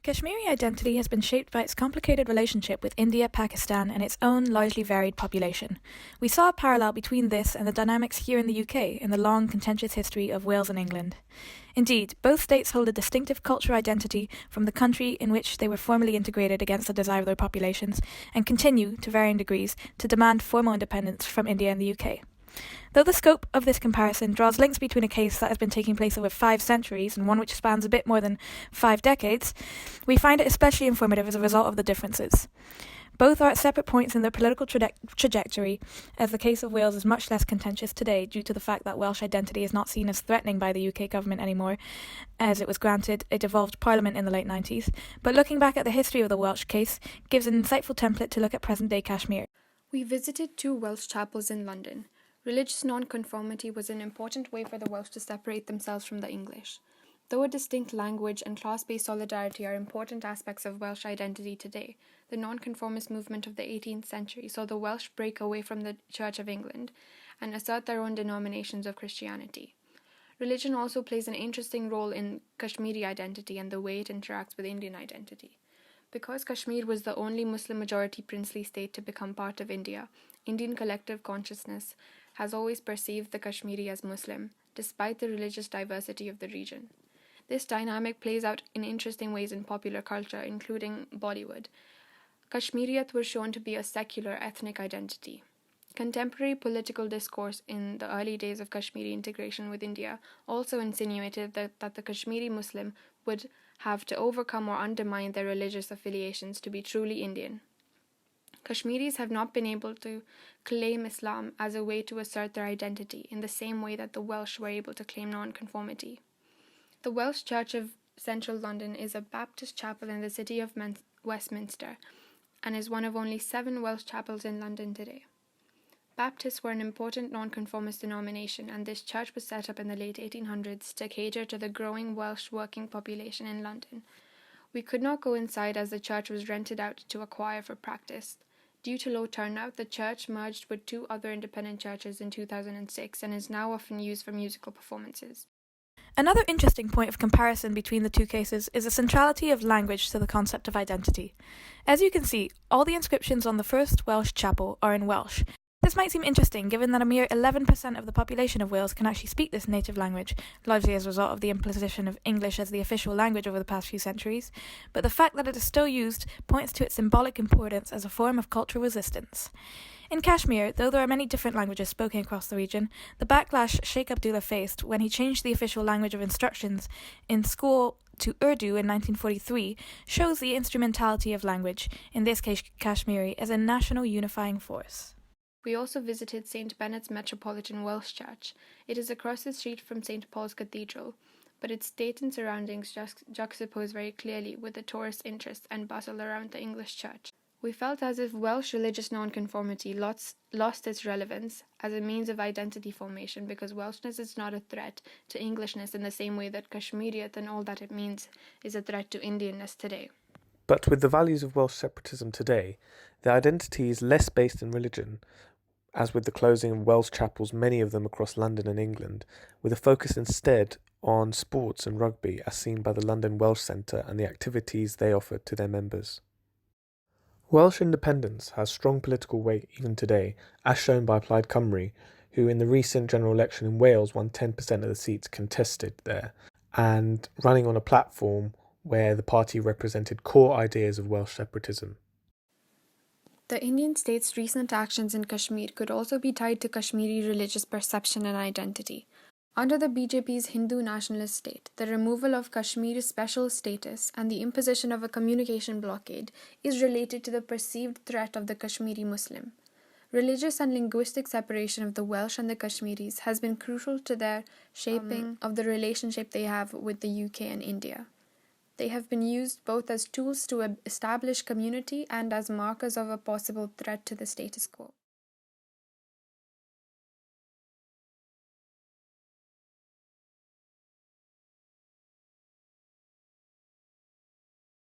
Kashmiri identity has been shaped by its complicated relationship with India, Pakistan, and its own largely varied population. We saw a parallel between this and the dynamics here in the UK in the long, contentious history of Wales and England. Indeed, both states hold a distinctive cultural identity from the country in which they were formally integrated against the desire of their populations, and continue, to varying degrees, to demand formal independence from India and the UK. Though the scope of this comparison draws links between a case that has been taking place over 5 centuries and one which spans a bit more than 5 decades, we find it especially informative as a result of the differences. Both are at separate points in their political trajectory, as the case of Wales is much less contentious today due to the fact that Welsh identity is not seen as threatening by the UK government anymore, as it was granted a devolved parliament in the late 90s, but looking back at the history of the Welsh case gives an insightful template to look at present-day Kashmir. We visited 2 Welsh chapels in London. Religious non-conformity was an important way for the Welsh to separate themselves from the English. Though a distinct language and class-based solidarity are important aspects of Welsh identity today, the non-conformist movement of the 18th century saw the Welsh break away from the Church of England and assert their own denominations of Christianity. Religion also plays an interesting role in Kashmiri identity and the way it interacts with Indian identity. Because Kashmir was the only Muslim-majority princely state to become part of India, Indian collective consciousness has always perceived the Kashmiri as Muslim, despite the religious diversity of the region. This dynamic plays out in interesting ways in popular culture, including Bollywood. Kashmiriyat was shown to be a secular ethnic identity. Contemporary political discourse in the early days of Kashmiri integration with India also insinuated that the Kashmiri Muslim would have to overcome or undermine their religious affiliations to be truly Indian. Kashmiris have not been able to claim Islam as a way to assert their identity in the same way that the Welsh were able to claim non-conformity. The Welsh Church of Central London is a Baptist chapel in the city of Westminster and is one of only 7 Welsh chapels in London today. Baptists were an important non-conformist denomination, and this church was set up in the late 1800s to cater to the growing Welsh working population in London. We could not go inside as the church was rented out to a choir for practice. Due to low turnout, the church merged with 2 other independent churches in 2006 and is now often used for musical performances. Another interesting point of comparison between the 2 cases is the centrality of language to the concept of identity. As you can see, all the inscriptions on the first Welsh chapel are in Welsh. This might seem interesting given that a mere 11% of the population of Wales can actually speak this native language, largely as a result of the imposition of English as the official language over the past few centuries, but the fact that it is still used points to its symbolic importance as a form of cultural resistance. In Kashmir, though there are many different languages spoken across the region, the backlash Sheikh Abdullah faced when he changed the official language of instructions in school to Urdu in 1943 shows the instrumentality of language, in this case Kashmiri, as a national unifying force. We also visited St. Benet's Metropolitan Welsh Church. It is across the street from St. Paul's Cathedral, but its state and surroundings juxtapose very clearly with the tourist interest and bustle around the English church. We felt as if Welsh religious nonconformity lost its relevance as a means of identity formation because Welshness is not a threat to Englishness in the same way that Kashmiriyat and all that it means is a threat to Indianness today. But with the values of Welsh separatism today, the identity is less based in religion, as with the closing of Welsh chapels, many of them across London and England, with a focus instead on sports and rugby as seen by the London Welsh Centre and the activities they offer to their members. Welsh independence has strong political weight even today, as shown by Plaid Cymru, who in the recent general election in Wales won 10% of the seats contested there, and running on a platform where the party represented core ideas of Welsh separatism. The Indian state's recent actions in Kashmir could also be tied to Kashmiri religious perception and identity. Under the BJP's Hindu nationalist state, the removal of Kashmir's special status and the imposition of a communication blockade is related to the perceived threat of the Kashmiri Muslim. Religious and linguistic separation of the Welsh and the Kashmiris has been crucial to their shaping of the relationship they have with the UK and India. They have been used both as tools to establish community and as markers of a possible threat to the status quo.